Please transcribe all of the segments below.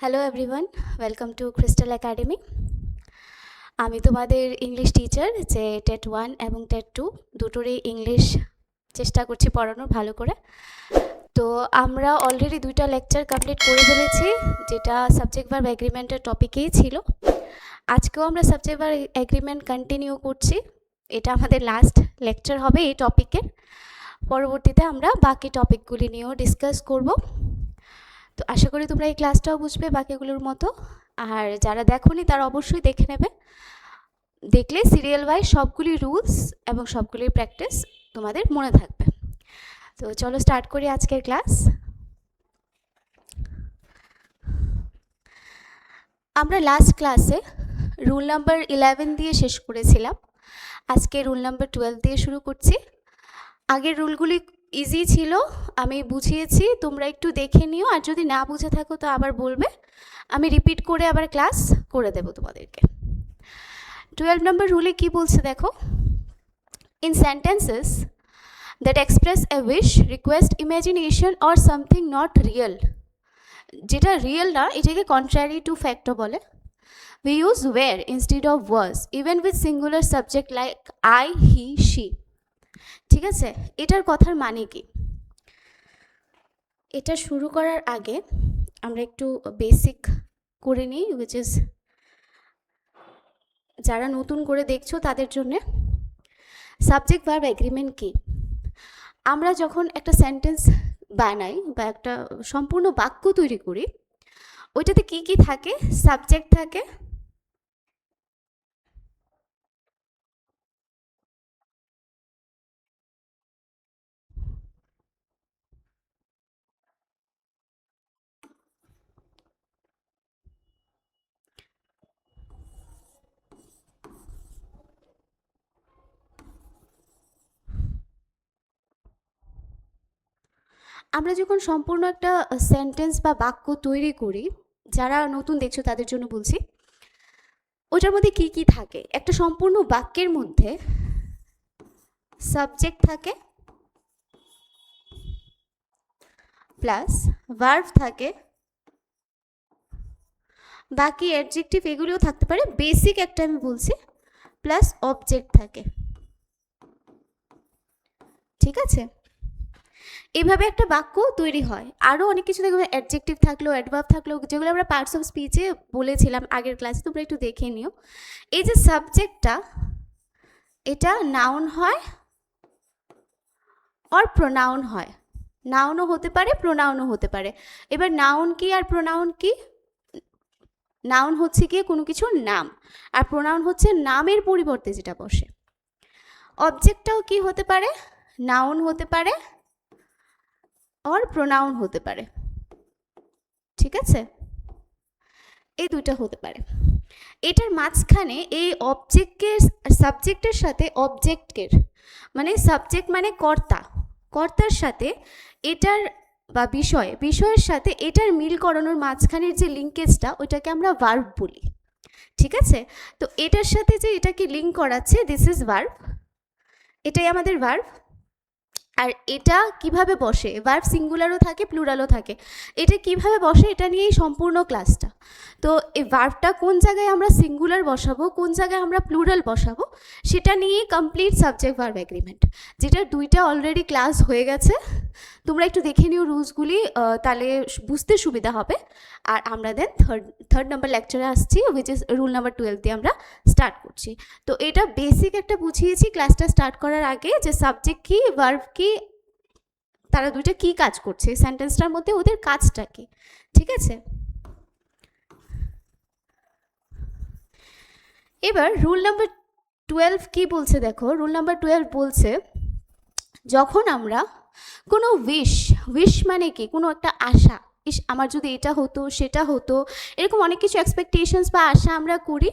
Hello everyone, welcome to crystal academy. আমি তোমাদের English teacher, যে টেট 1 এবং টেট 2 দুটোরই ইংলিশ চেষ্টা করছি পড়ানোর ভালো করে। তো আমরা অলরেডি 2টা লেকচার কমপ্লিট করে ফেলেছি, যেটা সাবজেক্ট ভার্ব এগ্রিমেন্টের টপিকেই ছিল। আজকেও আমরা সাবজেক্ট ভার্ব এগ্রিমেন্ট কন্টিনিউ করছি। এটা আমাদের লাস্ট লেকচার হবে এই টপিকের। পরবর্তীতে আমরা বাকি টপিকগুলি নিয়েও ডিসকাস করব। তো আশা করি তোমরা এই ক্লাসটাও বুঝবে বাকিগুলোর মতো। আর যারা দেখোনি তারা অবশ্যই দেখে নেবে, দেখলে সিরিয়াল ওয়াইজ সবগুলি রুলস এবং সবগুলির প্র্যাকটিস তোমাদের মনে থাকবে। তো চলো স্টার্ট করি আজকের ক্লাস। আমরা লাস্ট ক্লাসে রুল নাম্বার 11 দিয়ে শেষ করেছিলাম। আজকে রুল নাম্বার 12 দিয়ে শুরু করছি। আগের রুলগুলি ইজি ছিল, আমি বুঝিয়েছি, তোমরা একটু দেখে নিও। আর যদি না বুঝে থাকো তো আবার বলবে, আমি রিপিট করে আবার ক্লাস করে দেব তোমাদেরকে। 12 নম্বর রুলে কি বলছে দেখো, in sentences that express A wish, request, imagination or something not real, যেটা রিয়েল না এটাকে কন্ট্রারি টু ফ্যাক্টও বলে, we use where instead of was even with singular subject like I, he, she। ঠিক আছে, এটার কথার মানে কি? এটা শুরু করার আগে আমরা একটু বেসিক করে নিই, উইচ ইজ যারা নতুন করে দেখছো তাদের জন্যে। সাবজেক্ট ভার্ব এগ্রিমেন্ট কি? আমরা যখন একটা সেন্টেন্স বানাই বা একটা সম্পূর্ণ বাক্য তৈরি করি, ওইটাতে কি কি থাকে? সাবজেক্ট থাকে, আমরা যখন সম্পূর্ণ একটা সেন্টেন্স বা বাক্য তৈরি করি, যারা নতুন দেখছো তাদের জন্য বলছি, ওটার মধ্যে কি কি থাকে? একটা সম্পূর্ণ বাক্যের মধ্যে সাবজেক্ট থাকে, প্লাস ভার্ব থাকে, বাকি অ্যাডজেক্টিভ এগুলিও থাকতে পারে, বেসিক একটা আমি বলছি, প্লাস অবজেক্ট থাকে। ঠিক আছে, এইভাবে একটা বাক্য তৈরি হয়। আরও অনেক কিছু দেখবে, অ্যাডজেক্টিভ থাকলো, অ্যাডভার্ব থাকলো, যেগুলো আমরা পার্টস অফ স্পিচে বলেছিলাম আগের ক্লাসে, তোমরা একটু দেখে নিও। এই যে সাবজেক্টটা, এটা নাউন হয় আর প্রোনাউন হয়। নাউনও হতে পারে, প্রোনাউনও হতে পারে। এবার নাউন কি আর প্রোনাউন কি? নাউন হচ্ছে গিয়ে কোনো কিছুর নাম, আর প্রোনাউন হচ্ছে নামের পরিবর্তে যেটা বসে। অবজেক্টটাও কি হতে পারে? নাউন হতে পারে আর প্রোনাউন হতে পারে। ঠিক আছে, এই দুইটা হতে পারে। এটার মাঝখানে এই অবজেক্টের সাবজেক্টের সাথে অবজেক্টের, মানে সাবজেক্ট মানে কর্তা, কর্তার সাথে এটার বা বিষয়ের সাথে এটার মিল করানোর মাঝখানের যে লিঙ্কেজটা, ওইটাকে আমরা ভার্ব বলি। ঠিক আছে, তো এটার সাথে যে এটাকে লিঙ্ক করাচ্ছে, দিস ইজ ভার্ব, এটাই আমাদের ভার্ব। আর এটা কিভাবে বসে, ভার্ব সিঙ্গুলারও থাকে, প্লুরালও থাকে। এটা কিভাবে বসে এটা নিয়েই সম্পূর্ণ ক্লাসটা। তো এই ভার্বটা কোন জায়গায় আমরা সিঙ্গুলার বসাবো, কোন জায়গায় আমরা প্লুরাল বসাবো, সেটা নিয়েই কমপ্লিট সাবজেক্ট ভার্ব এগ্রিমেন্ট, যেটা 2টা অলরেডি ক্লাস হয়ে গেছে। তোমরা একটু দেখে নিও রুলসগুলি, তাহলে বুঝতে সুবিধা হবে। আর আমরা দেন থার্ড নাম্বার লেকচারে আসছি, উইচ ইজ রুল নাম্বার 12 দিয়ে আমরা স্টার্ট করছি। তো এটা বেসিক একটা বুঝিয়েছি ক্লাসটা স্টার্ট করার আগে, যে সাবজেক্ট কি, ভার্ব কি, তারা দুইটা কি কাজ করছে, সেন্টেন্সটার মধ্যে ওদের কাজটা কি। ঠিক আছে, এবার রুল নাম্বার 12 কি বলছে দেখো। রুল নাম্বার 12 বলছে, যখন আমরা কোনো উইশ মানে কি, কোনো একটা আশা, ইস আমার যদি এটা হতো সেটা হতো, এরকম অনেক কিছু এক্সপেকটেশনস বা আশা আমরা করি।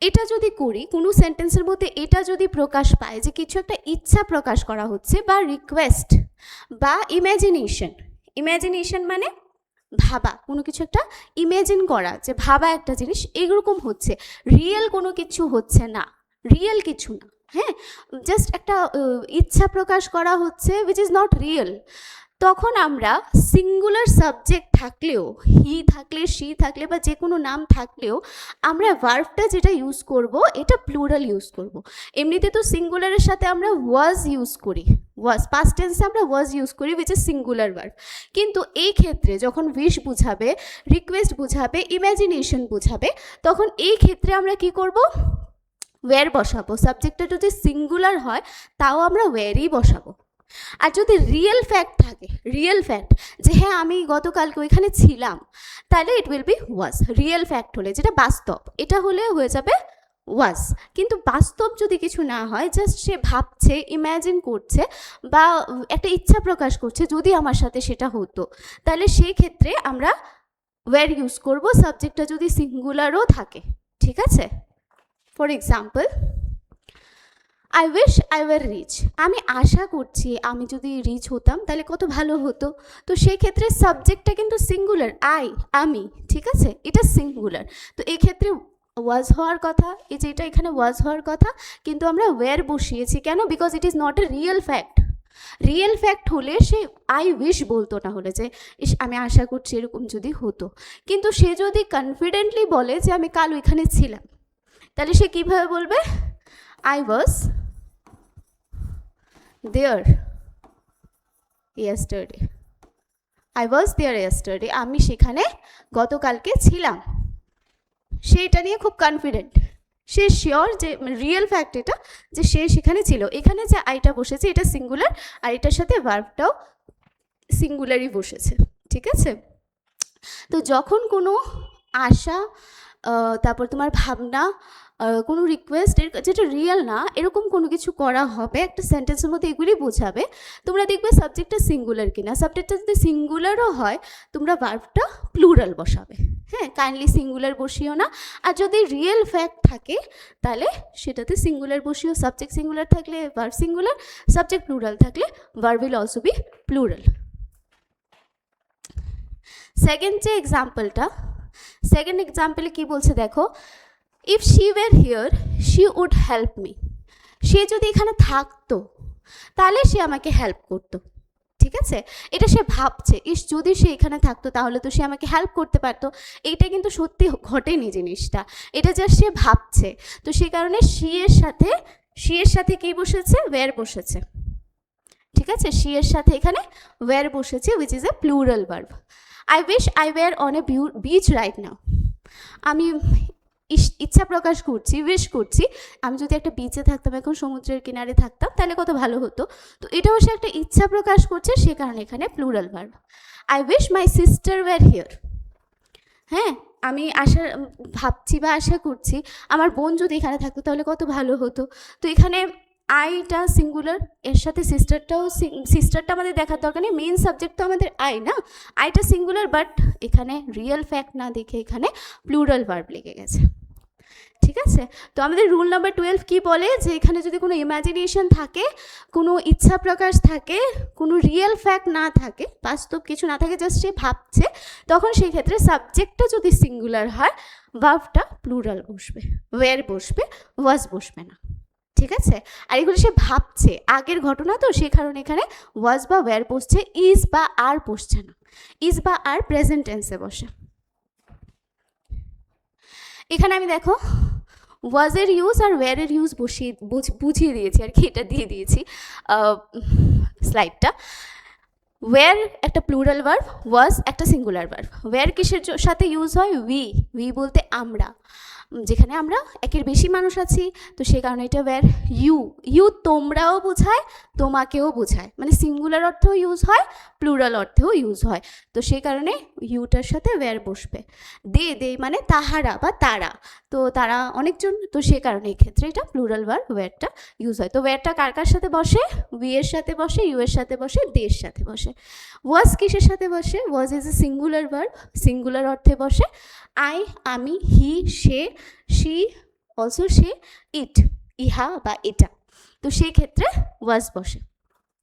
এটা যদি করি কোনো সেন্টেন্সের মধ্যে, এটা যদি প্রকাশ পায় যে কিছু একটা ইচ্ছা প্রকাশ করা হচ্ছে, বা রিকোয়েস্ট বা ইমাজিনেশন মানে ভাবা, কোনো কিছু একটা ইমেজিন করা, যে ভাবা একটা জিনিস, এরকম হচ্ছে, রিয়েল কোনো কিছু হচ্ছে না, রিয়েল কিছু না, হ্যাঁ, জাস্ট একটা ইচ্ছা প্রকাশ করা হচ্ছে, উইচ ইজ নট রিয়েল। তখন আমরা সিঙ্গুলার সাবজেক্ট থাকলেও, হি থাকলে, শি থাকলে বা যে কোনো নাম থাকলেও আমরা ভার্বটা যেটা ইউজ করব এটা প্লুরাল ইউজ করব। এমনিতে তো সিঙ্গুলারের সাথে আমরা ওয়াজ ইউজ করি, ওয়াজ পাস্ট টেন্সে আমরা ওয়াজ ইউজ করি উইচ ইজ সিঙ্গুলার ভার্ব। কিন্তু এই ক্ষেত্রে যখন উইশ বুঝাবে, রিকোয়েস্ট বুঝাবে, ইমাজিনেশন বুঝাবে, তখন এই ক্ষেত্রে আমরা কি করব, ওয়্যার বসাবো। সাবজেক্টটা যদি সিঙ্গুলার হয় তাও আমরা ওয়্যারই বসাবো। আর যদি রিয়েল ফ্যাক্ট থাকে, রিয়েল ফ্যাক্ট যে হ্যাঁ আমি গতকালকে ওইখানে ছিলাম, তাহলে it will be was. Real fact হলে, যেটা বাস্তব, এটা হলে হয়ে যাবে ওয়াজ। কিন্তু বাস্তব যদি কিছু না হয়, জাস্ট সে ভাবছে, ইম্যাজিন করছে বা একটা ইচ্ছা প্রকাশ করছে যদি আমার সাথে সেটা হতো, তাহলে সেই ক্ষেত্রে আমরা ওয়্যার ইউজ করব, সাবজেক্টটা যদি সিঙ্গুলারও থাকে। ঠিক আছে? For example, I wish I were rich. আমি আশা করছি আমি যদি রিচ হতাম তাহলে কত ভালো হতো। তো সেই ক্ষেত্রে সাবজেক্টটা কিন্তু সিঙ্গুলার, আমি, ঠিক আছে, এটা সিঙ্গুলার। তো এই ক্ষেত্রে ওয়াজ হওয়ার কথা, এই যে এটা এখানে ওয়াজ হওয়ার কথা, কিন্তু আমরা ওয়্যার বসিয়েছি কেন? Because it is not a real fact. Real fact হলে সে আই উইশ বলতো না, হলে যে ইস আমি আশা করছি এরকম যদি হতো। কিন্তু সে যদি কনফিডেন্টলি বলে যে আমি কাল ওইখানে ছিলাম, তাহলে সে কীভাবে বলবে? I was there yesterday. I was there yesterday, আমি সেখানে গতকালকে ছিলাম। সে এটা নিয়ে খুব কনফিডেন্ট, সে শিওর যে রিয়েল ফ্যাক্ট এটা, যে সে সেখানে ছিল। এখানে যে আইটা বসেছে এটা সিঙ্গুলার, আর এটার সাথে ভার্বটাও সিঙ্গুলারই বসেছে। ঠিক আছে? তো যখন কোনো আশা, তারপর তোমার ভাবনা, কোনো রিকোয়েস্ট যেটা রিয়েল না এরকম কোনো কিছু করা হবে, একটা সেন্টেন্সের মধ্যে এগুলি বোঝাবে, তোমরা দেখবে সাবজেক্টটা সিঙ্গুলার কিনা। সাবজেক্টটা যদি সিঙ্গুলারও হয় তোমরা ভার্বটা প্লুরাল বসাবে। হ্যাঁ, কাইন্ডলি সিঙ্গুলার বসিও না। আর যদি রিয়েল ফ্যাক্ট থাকে তাহলে সেটাতে সিঙ্গুলার বসিও। সাবজেক্ট সিঙ্গুলার থাকলে ভার্ব সিঙ্গুলার, সাবজেক্ট প্লুরাল থাকলে verb will also be plural. Second যে এক্সাম্পলটা, সেকেন্ড এক্সাম্পলে কী বলছে দেখো, if she were here she would help me. সে যদি এখানে থাকতো তাহলে সে আমাকে হেল্প করতো। ঠিক আছে? এটা সে ভাবছে, ইস যদি সে এখানে থাকতো তাহলে তো সে আমাকে হেল্প করতে পারতো। এইটা কিন্তু সত্যি ঘটেনি জিনিসটা, এটা জাস্ট সে ভাবছে। তো সেই কারণে শি এর সাথে কী বসেছে? ওয়্যার বসেছে। ঠিক আছে? শি এর সাথে এখানে ওয়্যার বসেছে which is a plural verb. I wish I were on a beach right now. আমি ইচ্ছা প্রকাশ করছি, উইশ করছি আমি যদি একটা বিচে থাকতাম, এখন সমুদ্রের কিনারে থাকতাম, তাহলে কত ভালো হতো। তো এটাও সে একটা ইচ্ছা প্রকাশ করছে, সে কারণে এখানে plural verb. I wish my sister were here. হ্যাঁ, আমি ভাবছি বা আশা করছি আমার বোন যদি এখানে থাকতো তাহলে কত ভালো হতো। তো এখানে আইটা সিঙ্গুলার, এর সাথে সিস্টারটা আমাদের দেখার দরকার নেই, মেইন সাবজেক্ট তো আমাদের আই না। আইটা সিঙ্গুলার, বাট এখানে রিয়েল ফ্যাক্ট না দেখে এখানে প্লুরাল ভার্ব লেগে গেছে। ঠিক আছে? তো আমাদের রুল নাম্বার 12 কি বলে, যে এখানে যদি কোনো ইমাজিনেশন থাকে, কোনো ইচ্ছা প্রকাশ থাকে, কোনো রিয়েল ফ্যাক্ট না থাকে, বাস্তব কিছু না থাকে, জাস্ট সে ভাবছে, তখন সেই ক্ষেত্রে সাবজেক্টটা যদি সিঙ্গুলার হয় ভার্বটা প্লুরাল বসবে, ওয়্যার বসবে, ওয়াজ বসবে না। ঠিক আছে? আর এগুলো সে ভাবছে, আগের ঘটনা তো, সে কারণে এখানে ওয়াজ বা ওয়্যার বসছে, ইজ বা আর বসছে না। ইজ বা আর প্রেজেন্ট টেন্সে বসে। এখানে আমি দেখো ওয়াজের ইউজ আর ওয়্যারের ইউজ বুঝিয়ে দিয়েছি আর কি, এটা দিয়ে দিয়েছি স্লাইডটা। ওয়্যার একটা প্লুরাল ভার্ব, ওয়াজ একটা সিঙ্গুলার ভার্ব। ওয়্যার কিসের সাথে ইউজ হয়? উই বলতে আমরা, যেখানে আমরা একের বেশি মানুষ আছি, তো সেই কারণে এটা ওয়্যার। ইউ তোমরাও বোঝায়, তোমাকেও বোঝায়, মানে সিঙ্গুলার অর্থেও ইউজ হয়, প্লুরাল অর্থেও ইউজ হয়। তো সেই কারণে ইউটার সাথে ওয়্যার বসবে। দে মানে তাহারা বা তারা, তো তারা অনেকজন, তো সেই কারণে এই ক্ষেত্রে এটা প্লুরাল ভার্ব, ওয়্যারটা ইউজ হয়। তো ওয়্যারটা কার কার সাথে বসে? উই এর সাথে বসে, ইউ এর সাথে বসে, দের সাথে বসে। ওয়াজ কিসের সাথে বসে? ওয়াজ is a singular verb, singular অর্থে বসে। আই, আমি, হি, সে, শি, অলসো সে, ইট, ইহা বা এটা, তো সেই ক্ষেত্রে ওয়াজ বসে।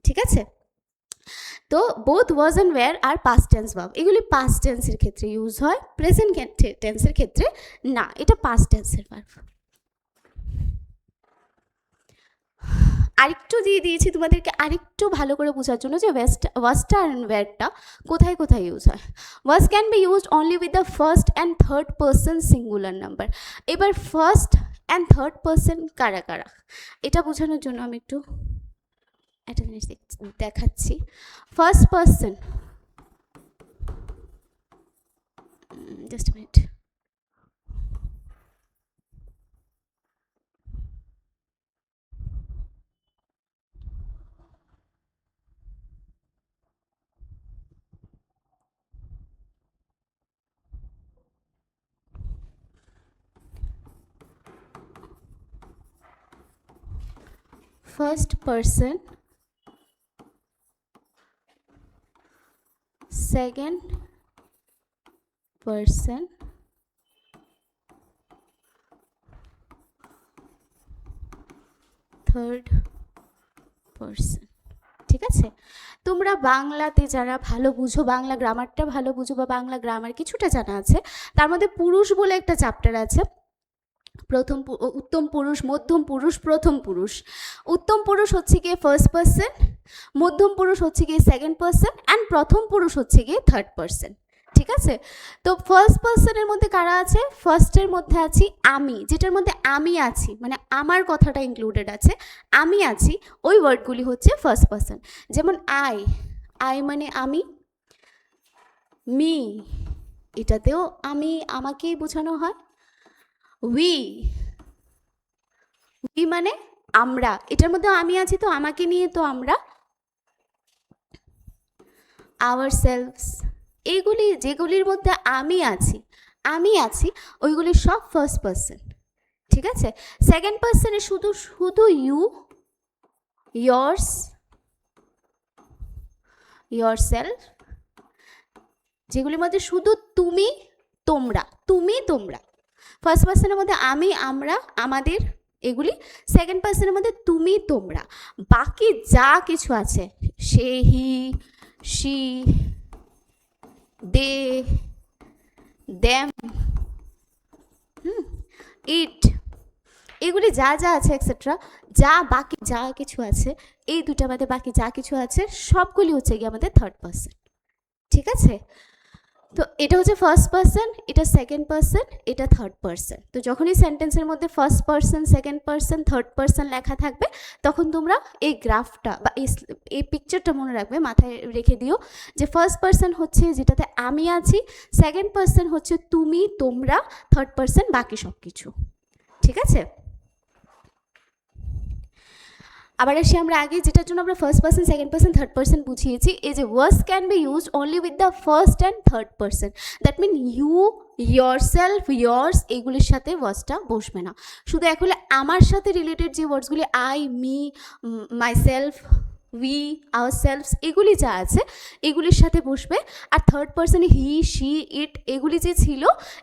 ঠিক আছে? তো both was and were are past tense verb. এগুলি পাস্ট টেন্সের ক্ষেত্রে ইউজ হয়, প্রেজেন্ট টেন্সের ক্ষেত্রে না, এটা পাস্ট টেন্সের ভার্ব। আরেকটু দিয়ে দিয়েছি তোমাদেরকে আরেকটু ভালো করে বোঝার জন্য যে ওয়াজটা আর ওয়্যারটা কোথায় কোথায় ইউজ হয়। Was can be used only with the first and third person singular number. এবার ফার্স্ট অ্যান্ড থার্ড পার্সন কারা কারা, এটা বোঝানোর জন্য আমি একটু একটা জিনিস দেখাচ্ছি। First person, just minute, first person, second person, third person। ঠিক আছে, তোমরা বাংলাতে যারা ভালো বুঝো, বাংলা গ্রামারটা ভালো বুঝো বা বাংলা গ্রামার কিছুটা জানা আছে, তার মধ্যে পুরুষ বলে একটা চ্যাপ্টার আছে। প্রথম উত্তম পুরুষ, মধ্যম পুরুষ, প্রথম পুরুষ। উত্তম পুরুষ হচ্ছে গিয়ে ফার্স্ট পার্সন, মধ্যম পুরুষ হচ্ছে গিয়ে সেকেন্ড পার্সন, অ্যান্ড প্রথম পুরুষ হচ্ছে গিয়ে থার্ড পার্সন। ঠিক আছে, তো ফার্স্ট পার্সনের মধ্যে কারা আছে? ফার্স্টের মধ্যে আছি আমি, যেটার মধ্যে আমি আছি, মানে আমার কথাটা ইনক্লুডেড আছে, আমি আছি, ওই ওয়ার্ডগুলি হচ্ছে ফার্স্ট পার্সন। যেমন আই, আই মানে আমি। মি, এটাতেও আমি আমাকেই বোঝানো হয়। উই, উই মানে আমরা, এটার মধ্যে আমি আছি তো আমাকে নিয়ে তো আমরা। আওয়ার সেলভস, এইগুলি যেগুলির মধ্যে আমি আছি ওইগুলি সব ফার্স্ট পার্সন। ঠিক আছে, সেকেন্ড পার্সনে শুধু শুধু ইউ, ইয়ার্স, ইয়োর সেলফ, যেগুলির মধ্যে শুধু তুমি, তোমরা, তুমি, তোমরা। ফার্স্ট পার্সনের মধ্যে আমি, আমরা, আমাদের, এগুলি। সেকেন্ড পার্সনের মধ্যে তুমি, তোমরা। বাকি যা কিছু আছে, সে, হি, শি, দে, দেম, ইট, এগুলি যা যা আছে এক্সেট্রা, যা বাকি যা কিছু আছে, এই দুটা বাদে বাকি যা কিছু আছে সবগুলি হচ্ছে গিয়ে আমাদের থার্ড পার্সন। ঠিক আছে, তো এটা হচ্ছে ফার্স্ট পার্সন, এটা সেকেন্ড পার্সন, এটা থার্ড পার্সন। তো যখনই সেন্টেন্সের মধ্যে first person, second person, third person লেখা থাকবে, তখন তোমরা এই গ্রাফটা বা এই পিকচারটা মনে রাখবে, মাথায় রেখে দিও যে ফার্স্ট পার্সন হচ্ছে যেটাতে আমি আছি, সেকেন্ড পার্সন হচ্ছে তুমি, তোমরা, থার্ড পার্সন বাকি সব কিছু। ঠিক আছে, আবার আসি আমরা আগে যেটার জন্য আমরা first person, second person, third person বুঝিয়েছি। এই যে was can be used only with the first and third person. That mean you, yourself, yours, এইগুলির সাথে ওয়াজটা বসবে না। শুধু এখন আমার সাথে রিলেটেড যে ওয়ার্ডসগুলি I, me, myself, we, ourselves, এগুলি যা আছে এগুলির সাথে বসবে। আর থার্ড পার্সনে হি, শি, ইট, এগুলি যে ছিল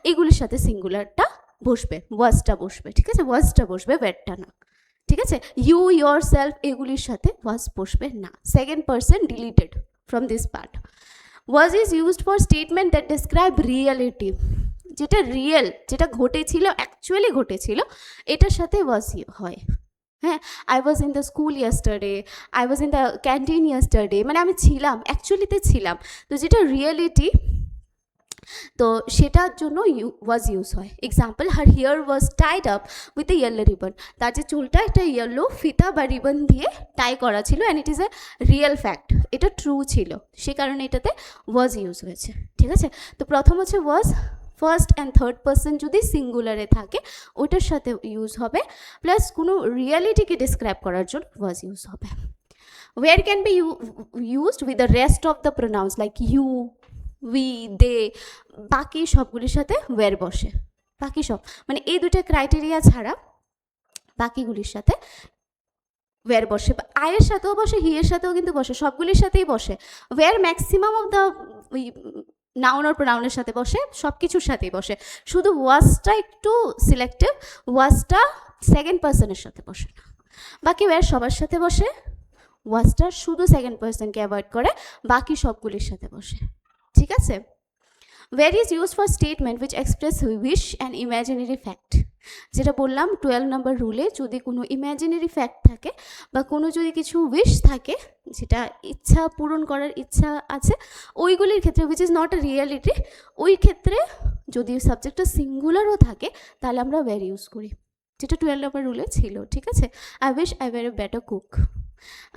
এগুলির সাথে সিঙ্গুলারটা বসবে, ওয়াজটা বসবে। ঠিক আছে, ওয়াজটা বসবে, ওয়েটটা না। ঠিক আছে, ইউ, ইয়োর সেলফ, এগুলির সাথে ওয়াজ বসবে না। Second person deleted from this part. Was is used for statement that describe reality, যেটা রিয়েল, যেটা ঘটেছিল, অ্যাকচুয়ালি ঘটেছিল, এটার সাথে ওয়াজ হয়। হ্যাঁ, I was in the school yesterday, I was in the canteen yesterday, মানে আমি ছিলাম, অ্যাকচুয়ালিতে ছিলাম। তো যেটা রিয়েলিটি, তো সেটার জন্য ওয়াজ ইউজ হয়। Example, her hair was tied up with a yellow ribbon, তার যে চুলটা একটা ইয়েলো ফিতা বা রিবন দিয়ে টাই করা ছিল, and it is a real fact, এটা ট্রু ছিল, সে কারণে এটাতে ওয়াজ ইউজ হয়েছে। ঠিক আছে, তো প্রথম হচ্ছে ওয়াজ, ফার্স্ট অ্যান্ড থার্ড পার্সন যদি সিঙ্গুলারে থাকে ওটার সাথে ইউজ হবে, প্লাস কোনো রিয়ালিটিকে ডিসক্রাইব করার জন্য ওয়াজ ইউজ হবে। Were can be used with the rest of the pronouns like you, we, they, বাকি সবগুলির সাথে ওয়্যার বসে। বাকি সব মানে এই দুটো ক্রাইটেরিয়া ছাড়া বাকিগুলির সাথে ওয়্যার বসে। আয়ের সাথেও বসে, হি এর সাথেও কিন্তু বসে, সবগুলির সাথেই বসে। Were maximum of the noun আর প্রোনাউনের সাথে বসে, সব কিছুর সাথেই বসে। শুধু ওয়াজটা একটু সিলেক্টিভ, ওয়াজটা সেকেন্ড পার্সনের সাথে বসে না। বাকি ওয়্যার সবার সাথে বসে, ওয়াজটা শুধু সেকেন্ড পার্সনকে অ্যাভয়েড করে, বাকি সবগুলির সাথে বসে। ঠিক আছে, where is use for statement which express wish and imaginary fact. যেটা বললাম 12 নম্বর রুলে, যদি কোনো ইম্যাজিনারি ফ্যাক্ট থাকে বা কোনো যদি কিছু উইশ থাকে, যেটা ইচ্ছা পূরণ করার ইচ্ছা আছে, ওইগুলির ক্ষেত্রে which is not a reality, ওই ক্ষেত্রে যদি সাবজেক্টটা সিঙ্গুলারও থাকে তাহলে আমরা ওয়্যার ইউজ করি, যেটা 12 নম্বর রুলে ছিল। ঠিক আছে, I wish I were a better cook.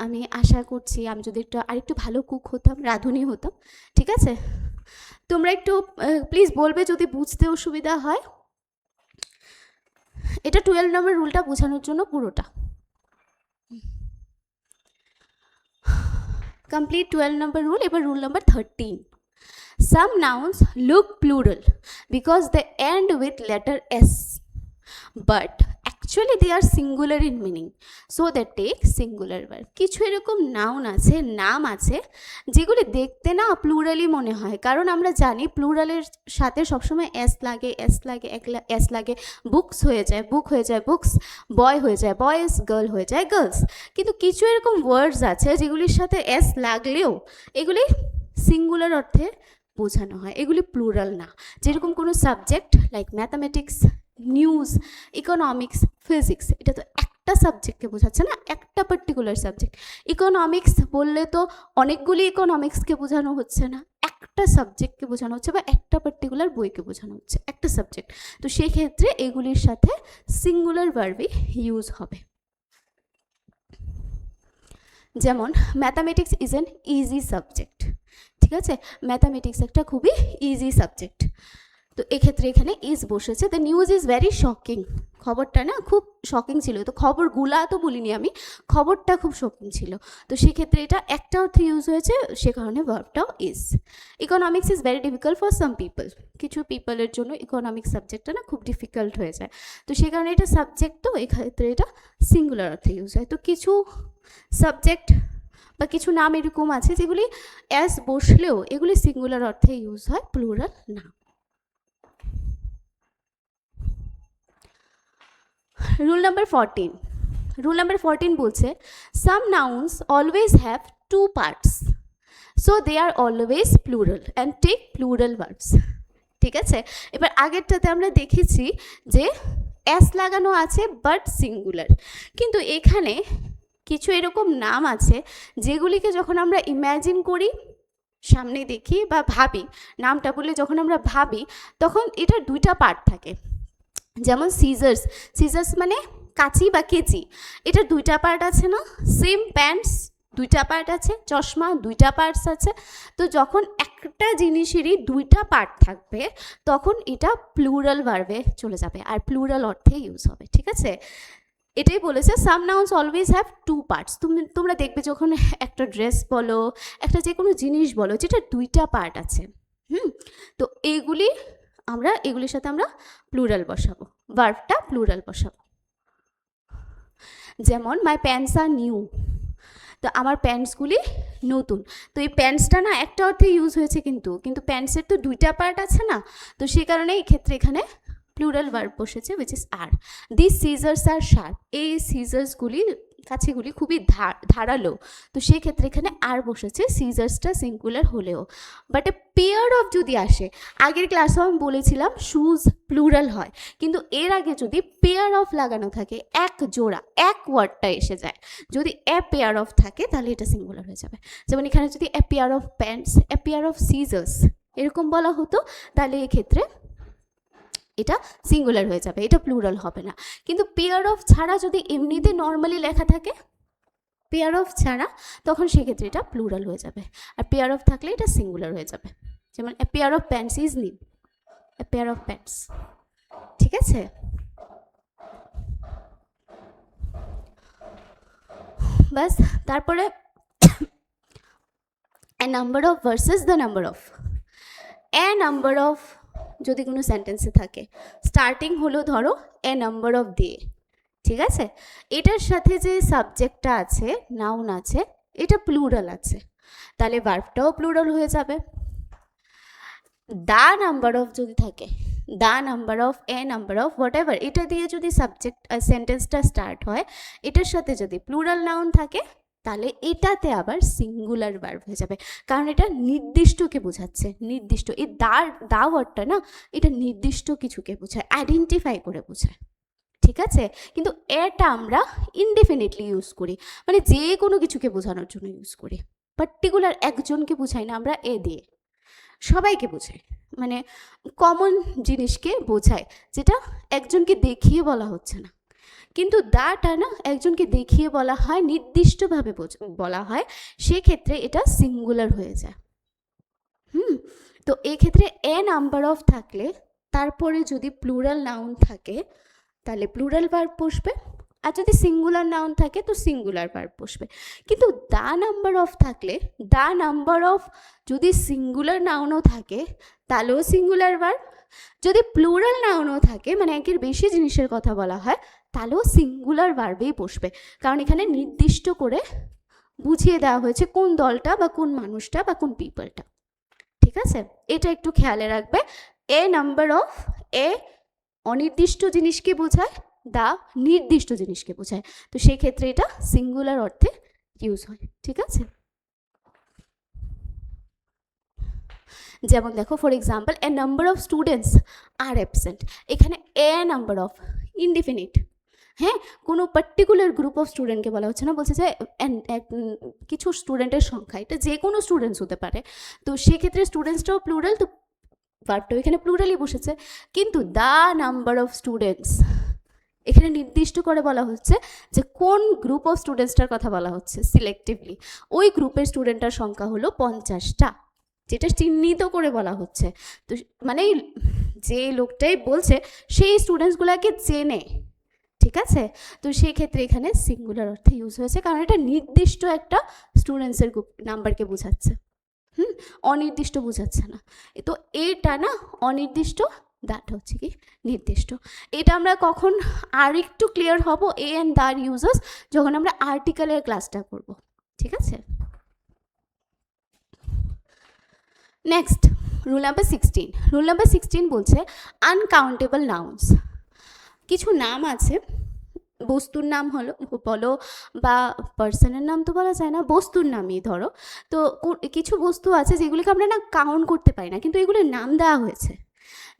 আমি আশা করছি আমি যদি আরেকটু ভালো কুক হতাম, রাঁধুনি হতাম। ঠিক আছে, তোমরা একটু প্লিজ বলবে যদি বুঝতে অসুবিধা হয়। এটা 12 নম্বর রুলটা বোঝানোর জন্য পুরোটা। কমপ্লিট 12 নম্বর রুল। এবার rule number 13। Some nouns look plural because they end with letter S, but actually they are singular in meaning, so they take singular verb. কিছু এরকম নাউন আছে, নাম আছে, যেগুলি দেখতে না প্লুরালি মনে হয়, কারণ আমরা জানি প্লুরালের সাথে সবসময় এস লাগে, এস লাগে। বুকস হয়ে যায় বুক হয়ে যায় বুকস, বয় হয়ে যায় বয়েস, গার্ল হয়ে যায় গার্লস। কিন্তু কিছু এরকম ওয়ার্ডস আছে যেগুলির সাথে এস লাগলেও এগুলি সিঙ্গুলার অর্থে বোঝানো হয়, এগুলি প্লুরাল না। যেরকম কোনো subject like mathematics, news, economics, physics, এটা তো একটা সাবজেক্টকে বোঝাচ্ছে না, একটা পার্টিকুলার সাবজেক্ট। ইকোনমিক্স বললে তো অনেকগুলি ইকোনমিক্সকে বোঝানো হচ্ছে না, একটা সাবজেক্টকে বোঝানো হচ্ছে বা একটা পার্টিকুলার বইকে বোঝানো হচ্ছে, একটা সাবজেক্ট। তো সেই ক্ষেত্রে এগুলির সাথে সিঙ্গুলার ভার্বই ইউজ হবে। যেমন mathematics is an easy subject. ঠিক আছে, ম্যাথামেটিক্স একটা খুবই ইজি সাবজেক্ট। তো এক্ষেত্রে এখানে ইজ বসেছে। The news is very shocking. খবরটা না খুব শকিং ছিল। তো খবরগুলা তো বলিনি আমি, খবরটা খুব শকিং ছিল। তো সেক্ষেত্রে এটা একটা অর্থে ইউজ হয়েছে, সে কারণে ভার্বটাও is. Economics is very difficult for some people. কিছু পিপলের জন্য ইকোনমিক্স সাবজেক্টটা না খুব ডিফিকাল্ট হয়ে যায়। তো সে কারণে এটা সাবজেক্ট, তো এক্ষেত্রে এটা সিঙ্গুলার অর্থে ইউজ হয়। তো কিছু সাবজেক্ট বা কিছু নাম এরকম আছে যেগুলি অ্যাস বসলেও এগুলি সিঙ্গুলার অর্থে ইউজ হয়, প্লুরাল না। Rule number 14। রুল নাম্বার 14 বলছে some nouns always have two parts, so they are always plural and take plural verbs. ঠিক আছে, এবার আগেরটাতে আমরা দেখেছি যে অ্যাস লাগানো আছে বাট সিঙ্গুলার, কিন্তু এখানে কিছু এরকম নাম আছে যেগুলিকে যখন আমরা ইম্যাজিন করি, সামনে দেখি বা ভাবি, নামটা বলে যখন আমরা ভাবি তখন এটার দুইটা পার্ট থাকে। যেমন সিজার্স, সিজার্স মানে কাঁচি বা কেচি, এটার দুইটা পার্ট আছে না। সেম প্যান্টস, দুইটা পার্ট আছে। চশমা, দুইটা পার্টস আছে। তো যখন একটা জিনিসেরই দুইটা পার্ট থাকবে তখন এটা প্লুরাল ভার্বে চলে যাবে আর প্লুরাল অর্থে ইউজ হবে। ঠিক আছে, এটাই বলেছে some nouns always have two parts. তোমরা দেখবে যখন একটা ড্রেস বলো, একটা যে কোনো জিনিস বলো যেটা দুইটা পার্ট আছে, তো এইগুলি আমরা এগুলির সাথে আমরা প্লুরাল বসাবো, ভার্বটা প্লুরাল বসাবো। যেমন মাই প্যান্টস আর নিউ, তো আমার প্যান্টসগুলি নতুন। তো এই প্যান্টসটা না একটা অর্থে ইউজ হয়েছে, কিন্তু প্যান্টসের তো দুইটা পার্ট আছে না, তো সেই কারণে এই ক্ষেত্রে এখানে প্লুরাল ভার্ব বসেছে which is are. This scissors are sharp, এই সিজার্সগুলি কাছিগুলি খুবই ধারালো, তো সেই ক্ষেত্রে এখানে আর বসেছে, সিজার্সটা সিঙ্গুলার হলেও। বাট এ পেয়ার অফ যদি আসে, আগের ক্লাসেও আমি বলেছিলাম শুজ প্লুরাল হয়, কিন্তু এর আগে যদি পেয়ার অফ লাগানো থাকে, এক জোড়া, এক ওয়ার্ডটা এসে যায়, যদি এ পেয়ার অফ থাকে তাহলে এটা সিঙ্গুলার হয়ে যাবে। যেমন এখানে যদি a pair of pants, a pair of scissors এরকম বলা হতো, তাহলে এক্ষেত্রে এটা সিঙ্গুলার হয়ে যাবে, এটা প্লুরাল হবে না। কিন্তু পেয়ার অফ ছাড়া যদি এমনিতে নর্মালি লেখা থাকে, পেয়ার অফ ছাড়া, তখন সেক্ষেত্রে এটা প্লুরাল হয়ে যাবে, আর পেয়ার অফ থাকলে এটা সিঙ্গুলার হয়ে যাবে। যেমন a pair of pants is new, a pair of pants. ঠিক আছে, বাস। তারপরে a number of versus the number of. A number of যদি কোনো সেন্টেন্সে থাকে, স্টার্টিং হলো ধরো এ নাম্বার অফ দিয়ে, ঠিক আছে, এটার সাথে যে সাবজেক্টটা আছে, নাউন আছে, এটা প্লুরাল আছে, তাহলে ভার্বটাও প্লুরাল হয়ে যাবে। দা নাম্বার অফ যদি থাকে, the number of, a number of, whatever, এটা দিয়ে যদি সাবজেক্ট সেন্টেন্সটা স্টার্ট হয়, এটার সাথে যদি প্লুরাল নাউন থাকে, তাহলে এটাতে আবার সিঙ্গুলার ভার্ব হয়ে যাবে, কারণ এটা নির্দিষ্টকে বোঝাচ্ছে। নির্দিষ্ট, এই দা ওয়ার্ডটা না, এটা নির্দিষ্ট কিছুকে বোঝায়, আইডেন্টিফাই করে বোঝায়। ঠিক আছে, কিন্তু এটা আমরা ইনডেফিনিটলি ইউজ করি, মানে যে কোনো কিছুকে বোঝানোর জন্য ইউজ করি, পার্টিকুলার একজনকে বোঝাই না আমরা এ দিয়ে, সবাইকে বোঝাই, মানে কমন জিনিসকে বোঝায়, যেটা একজনকে দেখিয়ে বলা হচ্ছে না। কিন্তু দাটা না একজনকে দেখিয়ে বলা হয়, নির্দিষ্টভাবে বলা হয়, সেক্ষেত্রে এটা সিঙ্গুলার হয়ে যায়। তো এক্ষেত্রে এ নাম্বার অফ থাকলে তারপরে যদি প্লুরাল নাউন থাকে তাহলে প্লুরাল ভার্ব বসবে, আর যদি সিঙ্গুলার নাউন থাকে তো সিঙ্গুলার ভার্ব বসবে। কিন্তু দা নাম্বার অফ থাকলে, দা নাম্বার অফ যদি সিঙ্গুলার নাউনও থাকে তাহলেও সিঙ্গুলার ভার্ব, যদি প্লুরাল নাউনও থাকে মানে একের বেশি জিনিসের কথা বলা হয় তাহলেও সিঙ্গুলার ভার্বেই বসবে, কারণ এখানে নির্দিষ্ট করে বুঝিয়ে দেওয়া হয়েছে কোন দলটা বা কোন মানুষটা বা কোন পিপলটা। ঠিক আছে, এটা একটু খেয়ালে রাখবে। এ নাম্বার অফ, এ অনির্দিষ্ট জিনিসকে বোঝায়, দা নির্দিষ্ট জিনিসকে বোঝায়, তো সেই ক্ষেত্রে এটা সিঙ্গুলার অর্থে ইউজ হয়। ঠিক আছে, যেমন দেখো for example A number of students are absent, এখানে এ নাম্বার অফ ইনডিফিনিট, হ্যাঁ, কোনো পার্টিকুলার গ্রুপ অফ স্টুডেন্টকে বলা হচ্ছে না, বলছে যে কিছু স্টুডেন্টের সংখ্যা, এটা যে কোনো স্টুডেন্টস হতে পারে, তো সেক্ষেত্রে স্টুডেন্টসটাও প্লুরাল, তো ভার্বটাও এখানে প্লুরালই বসেছে। কিন্তু দ্য নাম্বার অফ স্টুডেন্টস এখানে নির্দিষ্ট করে বলা হচ্ছে যে কোন গ্রুপ অফ স্টুডেন্টসটার কথা বলা হচ্ছে সিলেক্টিভলি, ওই গ্রুপের স্টুডেন্টের সংখ্যা হলো 50টা, যেটা চিহ্নিত করে বলা হচ্ছে। তো মানে যে লোকটাই বলছে সেই স্টুডেন্টসগুলোকে চেনে। ঠিক আছে, তো সেই ক্ষেত্রে এখানে সিঙ্গুলার অর্থে ইউজ হয়েছে, কারণ এটা নির্দিষ্ট একটা স্টুডেন্টসের গ্রুপ নাম্বারকে বোঝাচ্ছে, অনির্দিষ্ট বোঝাচ্ছে না। তো এটা না অনির্দিষ্ট, দ্যাট হচ্ছে কি নির্দিষ্ট। এটা আমরা কখন আর একটু ক্লিয়ার হব এ অ্যান্ড দ্যার ইউজেস, যখন আমরা আর্টিকেলের ক্লাসটা করব। ঠিক আছে, next rule number 16। Rule number 16 বলছে আনকাউন্টেবল নাউন্স। কিছু নাম আছে, বস্তুর নাম হলো বলো বা পার্সনের নাম তো বলা যায় না, বস্তুর নামই ধরো, তো কিছু বস্তু আছে যেগুলিকে আমরা না কাউন্ট করতে পারি না, কিন্তু এগুলোর নাম দেওয়া হয়েছে।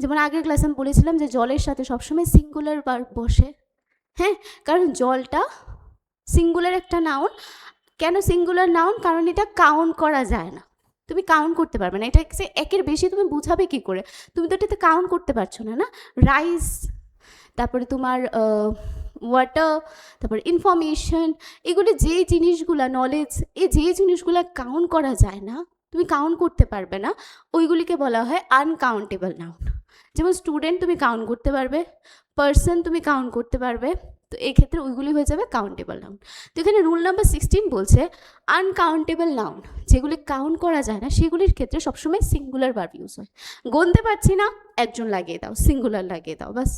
যেমন আগের ক্লাসে আমি বলেছিলাম যে জলের সাথে সবসময় সিঙ্গুলার ভার্ব বসে, হ্যাঁ, কারণ জলটা সিঙ্গুলার একটা নাউন। কেন সিঙ্গুলার নাউন? কারণ এটা কাউন্ট করা যায় না, তুমি কাউন্ট করতে পারবে না, এটা একের বেশি তুমি বুঝাবে কি করে, তুমি তো এটাতে কাউন্ট করতে পারছো না। না, রাইস, তারপরে তোমার ওয়াটার, তারপর ইনফরমেশন, এগুলো যে জিনিসগুলো নলেজ, এই যে জিনিসগুলো কাউন্ট করা যায় না, তুমি কাউন্ট করতে পারবে না, ওইগুলিকে বলা হয় আনকাউন্টেবল নাউন। যেমন স্টুডেন্ট তুমি কাউন্ট করতে পারবে, পার্সন তুমি কাউন্ট করতে পারবে, তো এই ক্ষেত্রে ওইগুলি হয়ে যাবে কাউন্টেবল নাউন। তো এখানে রুল নাম্বার 16 বলছে আনকাউন্টেবল নাউন, যেগুলি কাউন্ট করা যায় না সেগুলির ক্ষেত্রে সবসময় সিঙ্গুলার ভার্ব ইউজ হয়। গুনতে পারছি না, একজন লাগিয়ে দাও, সিঙ্গুলার লাগিয়ে দাও, বাস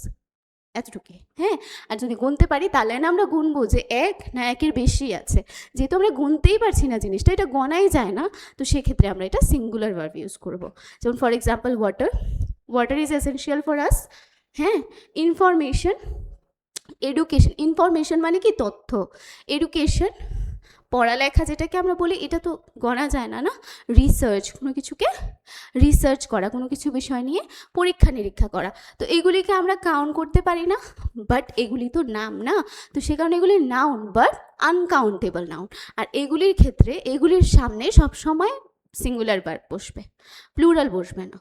এতটুকু। হ্যাঁ, আর যদি গুনতে পারি তাহলে না আমরা গুনবো যে এক না একের বেশি আছে, যেহেতু আমরা গুনতেই পারছি না জিনিসটা, এটা গণাই যায় না, তো সেক্ষেত্রে আমরা এটা সিঙ্গুলার ভার্ব ইউজ করব। যেমন for example water, water is essential for us. হ্যাঁ, ইনফরমেশন, এডুকেশন, ইনফরমেশন মানে কি তথ্য, এডুকেশন পড়ালেখা যেটাকে আমরা বলি, এটা তো গণা যায় না। না, রিসার্চ, কোনো কিছুকে রিসার্চ করা, কোনো কিছু বিষয় নিয়ে পরীক্ষা নিরীক্ষা করা, তো এগুলিকে আমরা কাউন্ট করতে পারি না, বাট এগুলি তো নাম না, তো সে কারণে এগুলি নাউন বাট আনকাউন্টেবল নাউন। আর এগুলির ক্ষেত্রে এগুলির সামনে সবসময় সিঙ্গুলার ভার্ব বসবে, প্লুরাল বসবে না।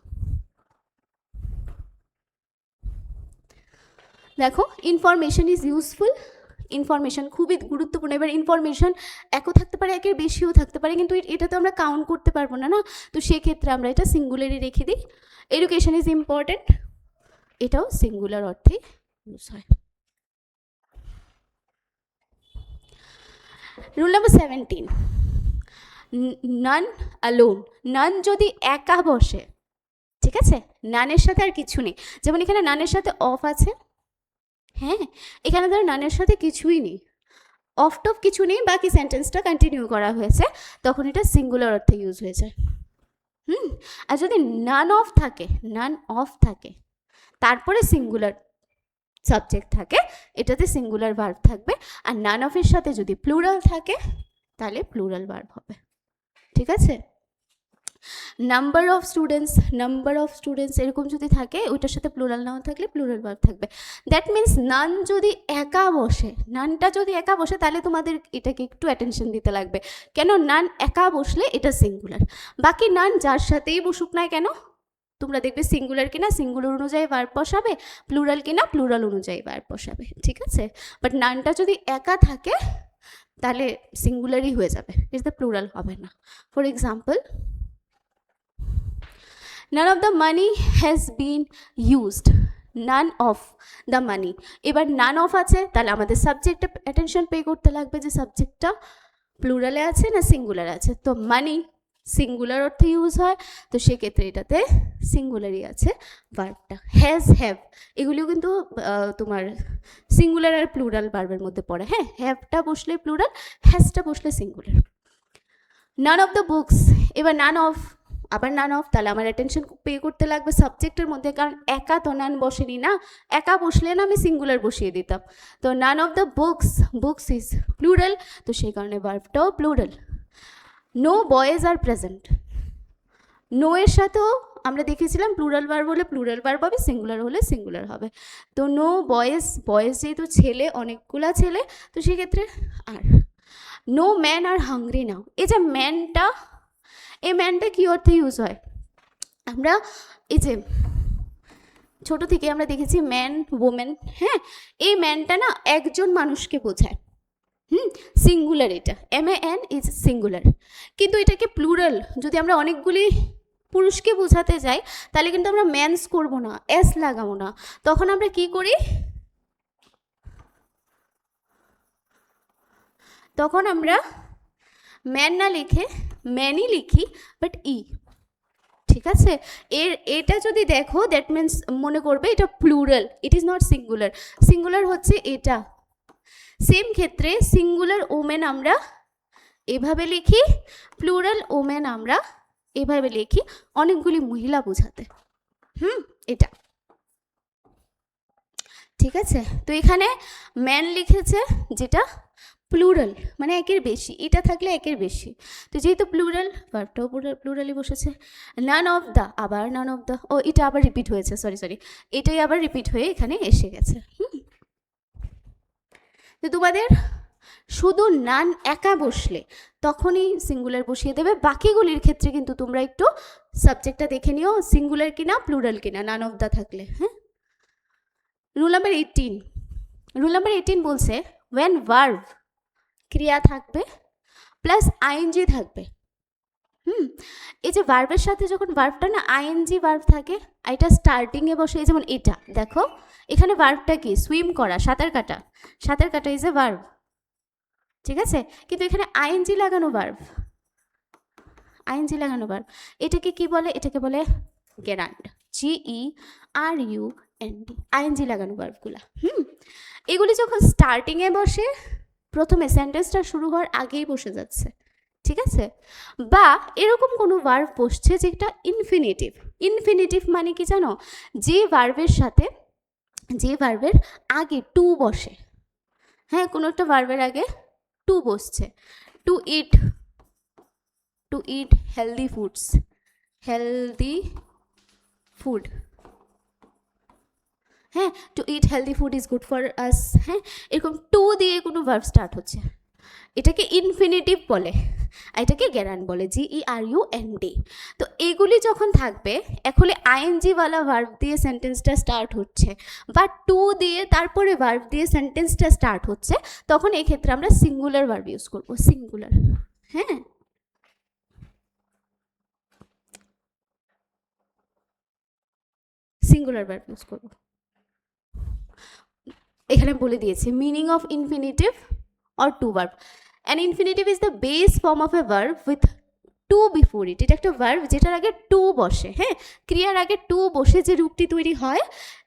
দেখো, ইনফরমেশন ইজ ইউজফুল, ইনফরমেশন খুবই গুরুত্বপূর্ণ। এবার ইনফরমেশন একও থাকতে পারে, একের বেশিও থাকতে পারে, কিন্তু এটা তো আমরা কাউন্ট করতে পারবো না, না, তো সেক্ষেত্রে আমরা এটা সিঙ্গুলারই রেখে দিই। এডুকেশন ইজ ইম্পর্টেন্ট, এটাও সিঙ্গুলার অর্থে ইউজ হয়। রুল নাম্বার 17, নান অ্যালোন। নান যদি একা বসে, ঠিক আছে, নানের সাথে আর কিছু নেই, যেমন এখানে নানের সাথে অফ আছে, হ্যাঁ, এখানে ধরো নানের সাথে কিছুই নেই, অফ টফ কিছু নেই, বাকি সেন্টেন্সটা কন্টিনিউ করা হয়েছে, তখন এটা সিঙ্গুলার অর্থে ইউজ হয়ে যায়। আর যদি নান অফ থাকে, নান অফ থাকে, তারপরে সিঙ্গুলার সাবজেক্ট থাকে, এটাতে সিঙ্গুলার ভার্ব থাকবে, আর নান অফের সাথে যদি প্লুরাল থাকে তাহলে প্লুরাল ভার্ব হবে। ঠিক আছে, নাম্বার অফ স্টুডেন্টস এরকম যদি থাকে, ওইটার সাথে প্লুরাল নাউন থাকলে প্লুরাল ভার্ব থাকবে। দ্যাট মিন্স নান যদি একা বসে, নানটা যদি একা বসে তাহলে তোমাদের এটাকে একটু অ্যাটেনশন দিতে লাগবে। কেন নান একা বসলে এটা সিঙ্গুলার, বাকি নান যার সাথেই বসুক না কেন তোমরা দেখবে সিঙ্গুলার কিনা সিঙ্গুলার অনুযায়ী ভার্ব বসাবে, প্লুরাল কিনা প্লুরাল অনুযায়ী ভার্ব বসাবে, ঠিক আছে। বাট নানটা যদি একা থাকে তাহলে সিঙ্গুলারই হয়ে যাবে, ইটস দ্য প্লুরাল হবে না। For example, none of the money has been used, none of the money। এবার none of আছে তাহলে আমাদের সাবজেক্টে অ্যাটেনশন পে করতে লাগবে যে সাবজেক্টটা প্লুরালে আছে না সিঙ্গুলার আছে। তো মানি সিঙ্গুলার অর্থে ইউজ হয়, তো সেক্ষেত্রে এটাতে সিঙ্গুলারই আছে ভার্বটা। হ্যাজ, হ্যাভ এগুলিও কিন্তু তোমার সিঙ্গুলার আর প্লুরাল ভার্বের মধ্যে পড়ে। হ্যাঁ, হ্যাভটা বসলে প্লুরাল, হ্যাজটা বসলে singular. None of the books, এবার নান অফ, আবার নান অফ, তাহলে আমার অ্যাটেনশন পে করতে লাগবে সাবজেক্টের মধ্যে, কারণ একা তো নান বসেনি না, একা বসলে না আমি সিঙ্গুলার বসিয়ে দিতাম। তো none of the books, books is plural, তো সেই কারণে ভার্বটাও প্লুরাল। নো বয়েজ আর প্রেজেন্ট, নো এর সাথেও আমরা দেখেছিলাম প্লুরাল ভার্ব হলে প্লুরাল ভার্ব হবে, সিঙ্গুলার হলে সিঙ্গুলার হবে। তো নো বয়েজ, বয়েজ যেহেতু ছেলে, অনেকগুলা ছেলে, তো সেক্ষেত্রে are. No man are hungry now, এই যে ম্যানটা, এই ম্যানটা কী অর্থে ইউজ হয়? আমরা এই যে ছোটো থেকে আমরা দেখেছি ম্যান, ওমেন, হ্যাঁ, এই ম্যানটা না একজন মানুষকে বোঝায়, সিঙ্গুলার, এটা MAN ইজ সিঙ্গুলার। কিন্তু এটাকে প্লুরাল যদি আমরা অনেকগুলি পুরুষকে বোঝাতে যাই তাহলে কিন্তু আমরা ম্যানস করব না, এস লাগাবো না, তখন আমরা কি করি, তখন আমরা ম্যান না লিখে ম্যানই লিখি, বাট ই, ঠিক আছে। এটা যদি দেখো দ্যাট মিন্স মনে করবে এটা plural, it is not singular, singular হচ্ছে এটা। সেম ক্ষেত্রে সিঙ্গুলার ওমেন আমরা এভাবে লিখি, প্লুরাল ওমেন আমরা এভাবে লিখি, অনেকগুলি মহিলা বোঝাতে, এটা ঠিক আছে। তো এখানে ম্যান লিখেছে যেটা প্লুরাল, মানে একের বেশি, এটা থাকলে একের বেশি, তো যেহেতু প্লুরাল ভার্বটাও প্লুরালই বসেছে। নান অফ দ্য, আবার নান অফ দ্য, ও এটা আবার রিপিট হয়েছে, সরি এটাই আবার রিপিট হয়ে এখানে এসে গেছে। তো তোমাদের শুধু নান একা বসলে তখনই সিঙ্গুলার বসিয়ে দেবে, বাকিগুলির ক্ষেত্রে কিন্তু তোমরা একটু সাবজেক্টটা দেখে নিও সিঙ্গুলার কিনা প্লুরাল কিনা নান অফ দ্য থাকলে। হ্যাঁ, রুল নাম্বার 18, রুল নাম্বার 18 বলছে ওয়েন ভার্ব ক্রিয়া থাকবে প্লাস আইএনজি থাকবে। এই যে ভার্বের সাথে যখন ভার্বটা না আইএনজি ভার্ব থাকে, এটা স্টার্টিংয়ে বসে, যেমন এটা দেখো এখানে ভার্বটা কি সুইম করা, সাঁতার কাটা, সাঁতার কাটা ইজ এ ভার্ব, ঠিক আছে। কিন্তু এখানে আইএনজি লাগানো ভার্ব, আইএনজি লাগানো ভার্ব, এটাকে কি বলে, এটাকে বলে গেরান্ড, GERUND, আইএনজি লাগানো ভার্বগুলা। এগুলি যখন স্টার্টিংয়ে বসে, প্রথমে সেন্টেন্সটা শুরু হওয়ার আগেই বসে যাচ্ছে, ঠিক আছে। বা এরকম কোনো ভার্ব বসছে যেটা ইনফিনিটিভ, ইনফিনিটিভ মানে কি জানো, যে ভার্বের সাথে, যে ভার্বের আগে টু বসে, হ্যাঁ, কোনো একটা ভার্বের আগে টু বসছে, to eat healthy foods, healthy food, হ্যাঁ, to eat healthy food is good for us, হ্যাঁ, এরকম টু দিয়ে কোনো ভার্ব স্টার্ট হচ্ছে, এটাকে ইনফিনিটিভ বলে, এটাকে গ্যারান্ট বলে, GERUND। তো এগুলি যখন থাকবে, এখন আইএনজিওয়ালা ভার্ব দিয়ে সেন্টেন্সটা স্টার্ট হচ্ছে বা টু দিয়ে তারপরে ভার্ব দিয়ে সেন্টেন্সটা স্টার্ট হচ্ছে, তখন এই ক্ষেত্রে আমরা সিঙ্গুলার ভার্ব ইউজ করব, সিঙ্গুলার, হ্যাঁ, সিঙ্গুলার ভার্ব ইউজ করব। এখানে বলে দিয়েছে meaning of infinitive or to verb. An infinitive is the base form of a verb with to before it. এটা একটা ভার্ব যেটার আগে টু বসে, হ্যাঁ, ক্রিয়ার আগে টু বসে যে রূপটি তৈরি হয়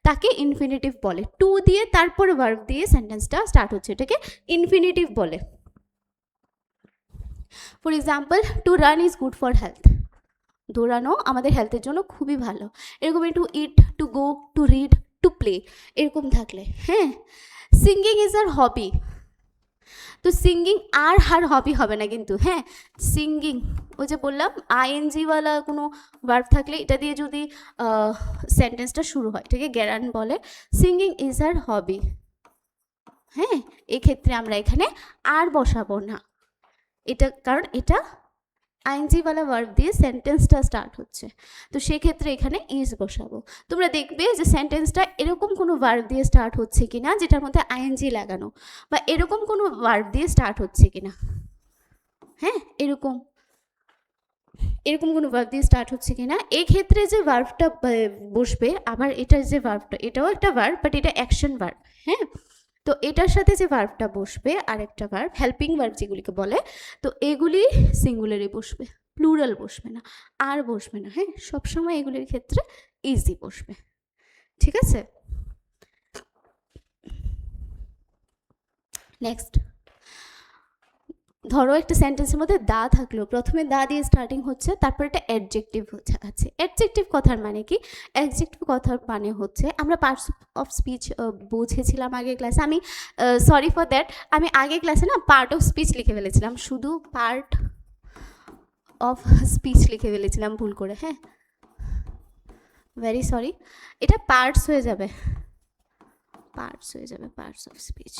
তাকে ইনফিনিটিভ বলে। টু দিয়ে তারপরে ভার্ব দিয়ে সেন্টেন্সটা স্টার্ট হচ্ছে, এটাকে ইনফিনিটিভ বলে। For example, to run is good for health, দৌড়ানো আমাদের হেলথের জন্য খুবই ভালো। এরকম to eat, to go, to read, to play, এরকম থাকলে, হ্যাঁ। সিঙ্গিং ইজ আর হবি, তো সিঙ্গিং আর হবি হবে না কিন্তু, হ্যাঁ। সিঙ্গিং, ওই যে বললাম আইএনজিওয়ালা কোনো ভার্ব থাকলে এটা দিয়ে যদি সেন্টেন্সটা শুরু হয়, এটাকে গ্যারান বলে। সিঙ্গিং ইজ আর হবি, হ্যাঁ। এক্ষেত্রে আমরা এখানে আর বসাবো না, এটা কারণ এটা আইএনজিওয়ালা ভার্ব দিয়ে সেন্টেন্সটা স্টার্ট হচ্ছে, তো সেক্ষেত্রে এখানে ইজ বসাবো। তোমরা দেখবে যে সেন্টেন্সটা এরকম কোনো ভার্ব দিয়ে স্টার্ট হচ্ছে কিনা যেটার মধ্যে আইএনজি লাগানো, বা এরকম কোনো ভার্ব দিয়ে স্টার্ট হচ্ছে কিনা, হ্যাঁ, এরকম কোনো ভার্ব দিয়ে স্টার্ট হচ্ছে কিনা। এক্ষেত্রে যে ভার্বটা বসবে, আবার এটার যে ভার্বটা, এটাও একটা ভার্ব বাট এটা অ্যাকশন ভার্ব, হ্যাঁ। তো এটার সাথে যে ভার্বটা বসবে, আর একটা ভার্ব হেল্পিং ভার্ব যেগুলিকে বলে, তো এগুলি সিঙ্গুলারে বসবে, প্লুরাল বসবে না, আর বসবে না, হ্যাঁ। সবসময় এগুলির ক্ষেত্রে ইজি বসবে, ঠিক আছে। নেক্সট, ধরো একটা সেন্টেন্সের মধ্যে দা থাকলো, প্রথমে দা দিয়ে স্টার্টিং হচ্ছে, তারপর একটা অ্যাডজেক্টিভ আছে। অ্যাডজেক্টিভ কথার মানে কি? অ্যাডজেক্টিভ কথার মানে হচ্ছে, আমরা পার্টস অফ স্পিচ বুঝেছিলাম আগের ক্লাসে, আমি সরি ফর দ্যাট, আমি আগের ক্লাসে না পার্ট অফ স্পিচ লিখে ফেলেছিলাম, শুধু পার্ট অফ স্পিচ লিখে ফেলেছিলাম ভুল করে, হ্যাঁ, ভেরি সরি। এটা পার্টস হয়ে যাবে, পার্টস অফ স্পিচ,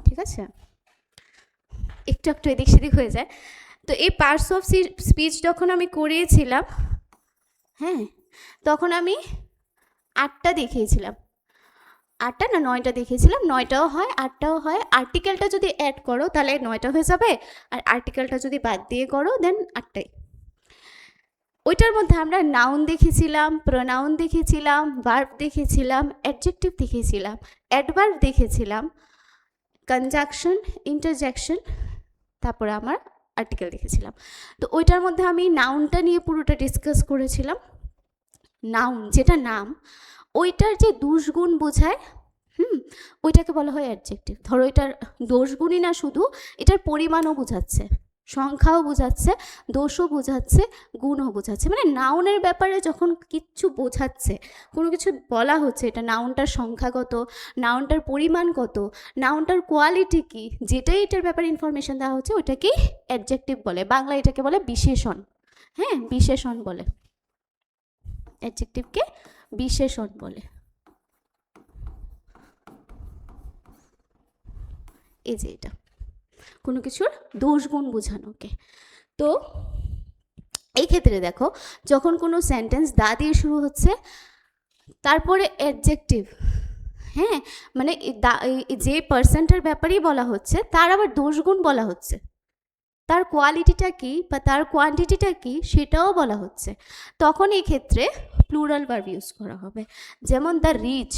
ঠিক আছে। একটু একটু এদিক সেদিক হয়ে যায়। তো এই পার্টস অফ স্পিচ যখন আমি করিয়েছিলাম, হ্যাঁ, তখন আমি 8টা দেখিয়েছিলাম, 8টা না 9টা দেখিয়েছিলাম, 9টাও হয় 8টাও হয়। আর্টিকেলটা যদি অ্যাড করো তাহলে 9টা হয়ে যাবে, আর আর্টিকেলটা যদি বাদ দিয়ে করো দেন 8টাই। ওইটার মধ্যে আমরা নাউন দেখেছিলাম, প্রোনাউন দেখেছিলাম, ভার্ব দেখেছিলাম, অ্যাডজেক্টিভ দেখেছিলাম, অ্যাডভার্ব দেখেছিলাম, কনজাংশন, ইন্টারজেকশন, তারপরে আমার আর্টিকেল দেখেছিলাম। তো ওইটার মধ্যে আমি নাউনটা নিয়ে পুরোটা ডিসকাস করেছিলাম। নাউন যেটা নাম, ওইটার যে দোষগুণ বোঝায়, ওইটাকে বলা হয় অ্যাডজেক্টিভ। ধরো এটার দোষগুণই না শুধু, এটার পরিমাণও বোঝাচ্ছে, সংখ্যাও বোঝাচ্ছে, দোষও বোঝাচ্ছে, গুণও বোঝাচ্ছে। মানে নাউনের ব্যাপারে যখন কিচ্ছু বোঝাচ্ছে, কোনো কিছু বলা হচ্ছে, এটা নাউনটার সংখ্যা কত, নাউনটার পরিমাণ কত, নাউনটার কোয়ালিটি কী, যেটাই এটার ব্যাপারে ইনফরমেশন দেওয়া হচ্ছে, ওইটাকেই অ্যাডজেক্টিভ বলে। বাংলা এটাকে বলে বিশেষণ, হ্যাঁ, বিশেষণ বলে, অ্যাডজেক্টিভকে বিশেষণ বলে। এই যে এটা কোনো কিছুর দোষগুণ বোঝানোকে। তো এই ক্ষেত্রে দেখো, যখন কোনো সেন্টেন্স দা দিয়ে শুরু হচ্ছে, তারপরে অ্যাডজেক্টিভ, হ্যাঁ, মানে যে পার্সনটার ব্যাপারেই বলা হচ্ছে তার আবার দোষগুণ বলা হচ্ছে, তার কোয়ালিটিটা কী বা তার কোয়ান্টিটিটা কী সেটাও বলা হচ্ছে, তখন এই ক্ষেত্রে প্লুরাল ভার্ব ইউজ করা হবে। যেমন দ্য রিচ,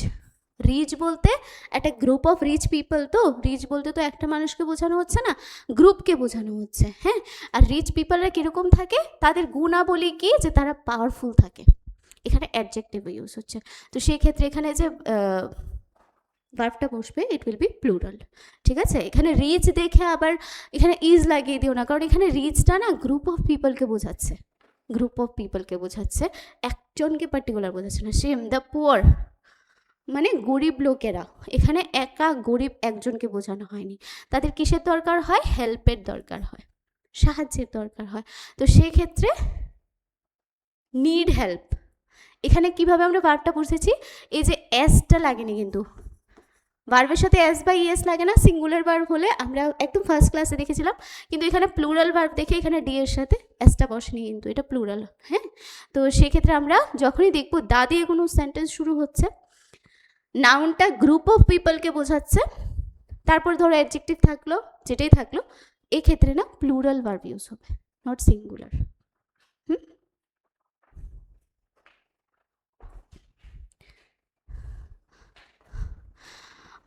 রিচ বলতে একটা গ্রুপ অফ রিচ পিপল, তো রিচ বলতে তো একটা মানুষকে বোঝানো হচ্ছে না, গ্রুপকে বোঝানো হচ্ছে, হ্যাঁ। আর রিচ পিপলরা কীরকম থাকে, তাদের গুণাবলী কি, যে তারা পাওয়ারফুল থাকে, এখানে অ্যাডজেক্টিভ ইউজ হচ্ছে। তো সেই ক্ষেত্রে এখানে যে ভার্বটা বসবে, ইট উইল বি প্লুরাল, ঠিক আছে। এখানে রিচ দেখে আবার এখানে ইজ লাগিয়ে দিও না, কারণ এখানে রিচটা না গ্রুপ অফ পিপলকে বোঝাচ্ছে, গ্রুপ অফ পিপলকে বোঝাচ্ছে, একজনকে পার্টিকুলার বোঝাচ্ছে না। সেম দ্য পুয়ার, মানে গরিব লোকেরা, এখানে একা গরিব একজনকে বোঝানো হয়নি, তাদের কিসের দরকার হয়, হেল্পের দরকার হয়, সাহায্যের দরকার হয়। তো সেক্ষেত্রে নিড হেল্প, এখানে কিভাবে আমরা ভার্বটা বুঝেছি, এই যে এসটা লাগেনি কিন্তু, ভার্বের সাথে এস বা ইএস লাগে না, সিঙ্গুলার ভার্ব হলে আমরা একদম ফার্স্ট ক্লাসে দেখেছিলাম, কিন্তু এখানে প্লুরাল ভার্ব দেখে এখানে ডি এর সাথে এসটা বসেনি, কিন্তু এটা প্লুরাল, হ্যাঁ। তো সেক্ষেত্রে আমরা যখনই দেখবো দা দিয়ে কোনো সেন্টেন্স শুরু হচ্ছে, নাউনটা গ্রুপ অফ পিপলকে বোঝাচ্ছে, তারপর ধরো অ্যাডজেক্টিভ থাকলো, যেটাই থাকলো, এক্ষেত্রে না প্লুরাল ভার্ব ইউজ হবে, নট সিঙ্গুলার।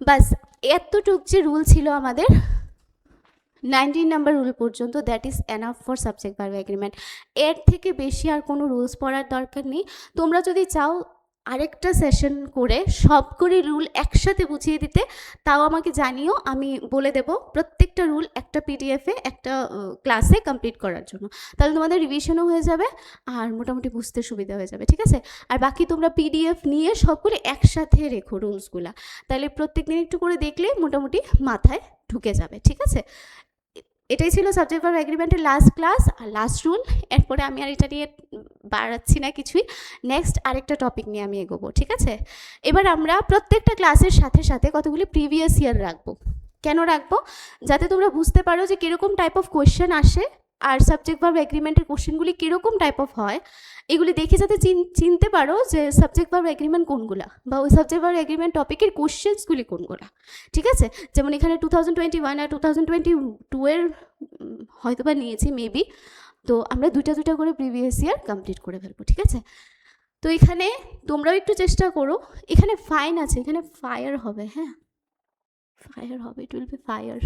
বাস এতটুক যে রুল ছিল আমাদের 19 নাম্বার রুল পর্যন্ত, that is enough for subject verb agreement. এর থেকে বেশি আর কোনো রুলস পড়ার দরকার নেই। তোমরা যদি চাও আরেকটা সেশন করে সবগুলি রুল একসাথে বুঝিয়ে দিতে, তাও আমাকে জানিও, আমি বলে দেব প্রত্যেকটা রুল একটা পিডিএফে একটা ক্লাসে কমপ্লিট করার জন্য। তাহলে তোমাদের রিভিশনও হয়ে যাবে আর মোটামুটি বুঝতে সুবিধা হয়ে যাবে, ঠিক আছে? আর বাকি তোমরা পিডিএফ নিয়ে সবগুলো একসাথে রেখো রুলসগুলা, তাহলে প্রত্যেক দিন একটু করে দেখলে মোটামুটি মাথায় ঢুকে যাবে, ঠিক আছে? এটাই ছিল সাবজেক্ট ভার্ব এগ্রিমেন্টের লাস্ট ক্লাস আর লাস্ট রুল। এরপরে আমি আর এটা নিয়ে বাড়াচ্ছি না কিছুই, নেক্সট আরেকটা টপিক নিয়ে আমি এগোবো, ঠিক আছে? এবার আমরা প্রত্যেকটা ক্লাসের সাথে সাথে কতগুলি প্রিভিয়াস ইয়ার রাখবো। কেন রাখবো? যাতে তোমরা বুঝতে পারো যে কীরকম টাইপ অফ কোয়েশ্চেন আসে আর সাবজেক্ট ভার্ব এগ্রিমেন্টের কোশ্চেনগুলি কীরকম টাইপ অফ হয়, এগুলি দেখে যাতে চিনতে পারো যে সাবজেক্ট ভার্ব এগ্রিমেন্ট কোনগুলা বা ওই সাবজেক্ট ভার্ব এগ্রিমেন্ট টপিকের কোশ্চেন্সগুলি কোনগুলা, ঠিক আছে? যেমন এখানে 2021 আর 2022 এর হয়তো বা নিয়েছি মেবি, তো আমরা দুইটা করে প্রিভিয়াস ইয়ার কমপ্লিট করে ফেলবো, ঠিক আছে? তো এখানে তোমরাও একটু চেষ্টা করো, এখানে ফাইন আছে, এখানে ফায়ার হবে, হ্যাঁ ফায়ার হবে, it will be fire,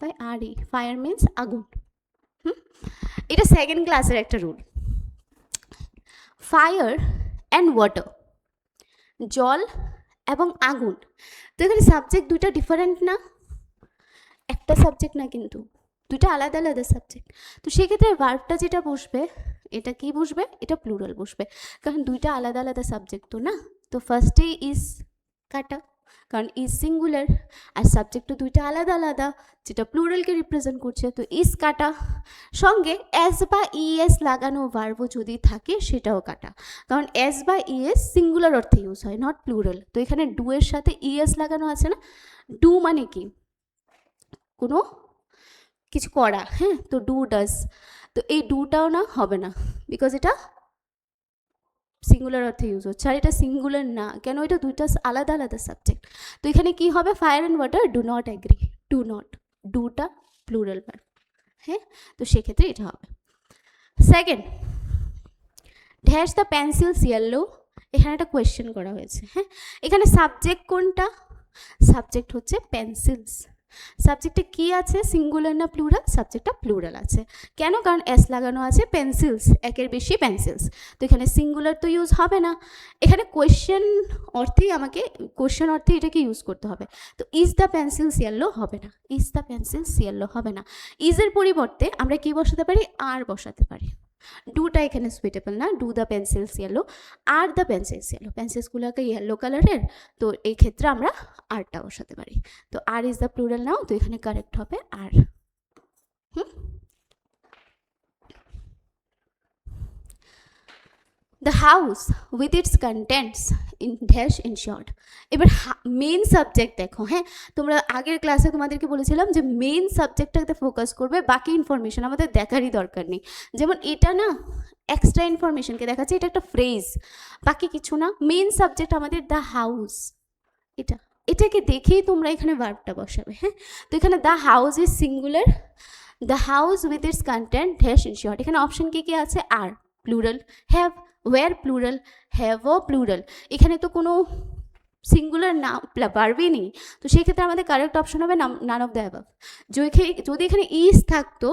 FIRE, fire means আগুন। এটা সেকেন্ড ক্লাসের একটা রুল। ফায়ার অ্যান্ড ওয়াটার, জল এবং আগুন, তো এখানে সাবজেক্ট দুইটা ডিফারেন্ট না, একটা সাবজেক্ট না কিন্তু দুইটা আলাদা আলাদা সাবজেক্ট। তো সেক্ষেত্রে ভার্বটা যেটা বসবে এটা কি বসবে, এটা প্লুরাল বসবে, কারণ দুইটা আলাদা আলাদা সাবজেক্ট তো না। তো ফার্স্টে ইজ কাটা, কারণ ইজ সিঙ্গুলার আর সাবজেক্ট তো দুইটা আলাদা আলাদা, যেটা প্লুরালকে রিপ্রেজেন্ট করছে, তো ইজ কাটা। সঙ্গে এস বা ইএস লাগানো ভার্বও যদি থাকে সেটাও কাটা, কারণ এস বা ইএস সিঙ্গুলার অর্থে ইউজ হয়, নট প্লুরাল। তো এখানে ডু এর সাথে ইএস লাগানো আছে না, ডু মানে কি কোনো কিছু করা, হ্যাঁ, তো ডু ডাজ, তো এই ডুটাও না হবে না, বিকজ এটা সিঙ্গুলার অর্থে ইউজ হচ্ছে, আর এটা সিঙ্গুলার না, কেন এটা দুইটা আলাদা আলাদা সাবজেক্ট। তো এখানে কি হবে, fire and water do not agree, do not, ডুটা প্লুরাল ভার্ব, হ্যাঁ, তো সেক্ষেত্রে এটা হবে। Second, dash the pencils yellow, এখানে একটা কোয়েশ্চেন করা হয়েছে, হ্যাঁ, এখানে সাবজেক্ট কোনটা, সাবজেক্ট হচ্ছে পেন্সিলস। সাবজেক্টে কি আছে, সিঙ্গুলার না প্লুরাল, সাবজেক্টটা প্লুরাল আছে, কেন, কারণ এস লাগানো আছে পেন্সিলস, একের বেশি পেন্সিলস, তো এখানে সিঙ্গুলার তো ইউজ হবে না, এখানে কোয়েশ্চেন অর্থেই আমাকে কোয়েশ্চেন অর্থে এটাকে ইউজ করতে হবে। তো ইজ দ্য পেন্সিলস ইয়েলো হবে না, ইজ দ্য পেন্সিলস ইয়েলো হবে না, ইজের পরিবর্তে আমরা কি বসাতে পারি, আর বসাতে পারি। ডুটা এখানে সুইটেবল না, do the pencils yellow, are the pencils yellow, পেন্সিলসগুলোকে ইয়েলো কালারের, তো এই ক্ষেত্রে আমরা আরটা বসাতে পারি। তো are is the plural now, তো এখানে কারেক্ট হবে are. The house with its contents in dash in short. এবার মেন সাবজেক্ট দেখো, হ্যাঁ, তোমরা আগের ক্লাসে তোমাদেরকে বলেছিলাম যে মেন সাবজেক্টটাতে ফোকাস করবে, বাকি ইনফরমেশন আমাদের দেখারই দরকার নেই। যেমন এটা না এক্সট্রা ইনফরমেশনকে দেখাচ্ছে, এটা একটা ফ্রেজ, বাকি কিছু না, মেন সাবজেক্ট আমাদের দ্য হাউস, এটাকে দেখেই তোমরা এখানে ভার্বটা বসাবে, হ্যাঁ। তো এখানে the house is singular, the house with its content dash in short, এখানে অপশন কি আছে, are plural, have were plural, হ্যাভও প্লুরাল, এখানে তো কোনো সিঙ্গুলার না ভার্বই নেই, তো সেক্ষেত্রে আমাদের কারেক্ট অপশন হবে নান অফ দ্য অ্যাবাভ। যদি এখানে ইজ থাকতো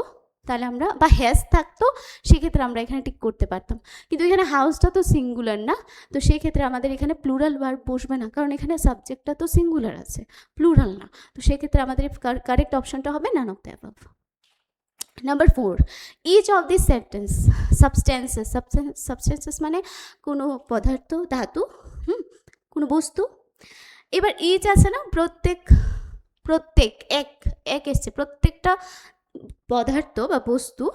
তাহলে আমরা, বা হ্যাজ থাকতো, সেক্ষেত্রে আমরা এখানে ঠিক করতে পারতাম, কিন্তু এখানে হাউসটা তো সিঙ্গুলার না, তো সেই ক্ষেত্রে আমাদের এখানে প্লুরাল ভার্ব বসবে না, কারণ এখানে সাবজেক্টটা তো সিঙ্গুলার আছে, প্লুরাল না, তো সেক্ষেত্রে আমাদের কারেক্ট অপশনটা হবে none of the above. Number 4, each of these substances মানে কোনো পদার্থ, ধাতু, কোনো বস্তু। এবার ইচ আছে না, প্রত্যেক এক এসছে, প্রত্যেকটা পদার্থ বা বস্তু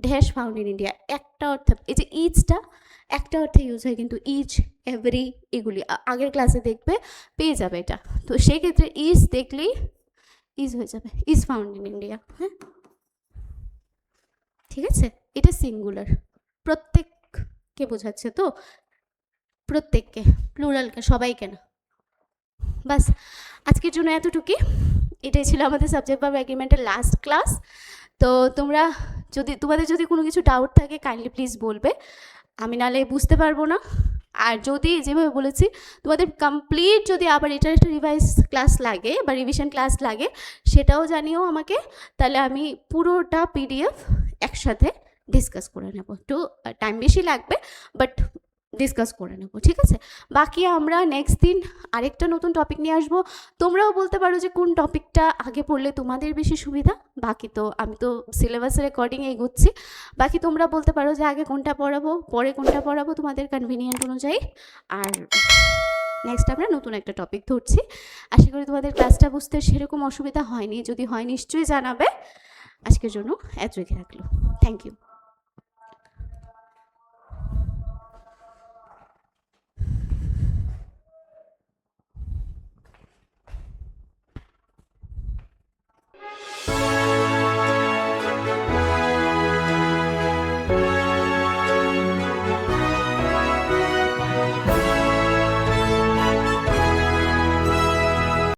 ড্যাশ ফাউন্ড ইন ইন্ডিয়া, একটা অর্থে, এই যে ইচটা একটা অর্থে ইউজ হয়, কিন্তু ইচ, এভরি, এগুলি আগের ক্লাসে দেখবে, পেয়ে যাবে এটা, তো সেক্ষেত্রে ইজ দেখলেই ইজ হয়ে যাবে, ইজ ফাউন্ড ইন ইন্ডিয়া, হ্যাঁ, ঠিক আছে। এটা সিঙ্গুলার, প্রত্যেককে বোঝাচ্ছে, তো প্রত্যেককে, প্লুরালকে, সবাইকে না। বাস আজকের জন্য এতটুকুই, এটাই ছিল আমাদের সাবজেক্ট ভার্ব এগ্রিমেন্টের লাস্ট ক্লাস। তো তোমাদের যদি কোনো কিছু ডাউট থাকে কাইন্ডলি প্লিজ বলবে, আমি নাহলে বুঝতে পারবো না। আর যদি যেভাবে বলেছি তোমাদের কমপ্লিট যদি আবার এটার একটা রিভাইজ ক্লাস লাগে বা রিভিশন ক্লাস লাগে, সেটাও জানিও আমাকে, তাহলে আমি পুরোটা পিডিএফ একসাথে ডিসকাস করে নেব। একটু টাইম বেশি লাগবে, বাট ডিসকাস করে নেবো, ঠিক আছে? বাকি আমরা নেক্সট দিন আরেকটা নতুন টপিক নিয়ে আসবো। তোমরাও বলতে পারো যে কোন টপিকটা আগে পড়লে তোমাদের বেশি সুবিধা। বাকি তো আমি তো সিলেবাসের অ্যাকর্ডিং এগোচ্ছি, বাকি তোমরা বলতে পারো যে আগে কোনটা পড়াবো, পরে কোনটা পড়াবো, তোমাদের কনভিনিয়েন্ট অনুযায়ী। আর নেক্সট আমরা নতুন একটা টপিক ধরছি। আশা করি তোমাদের ক্লাসটা বুঝতে সেরকম অসুবিধা হয়নি, যদি হয় নিশ্চয়ই জানাবে। আজকের জন্য এত রেখে রাখলো। Thank you.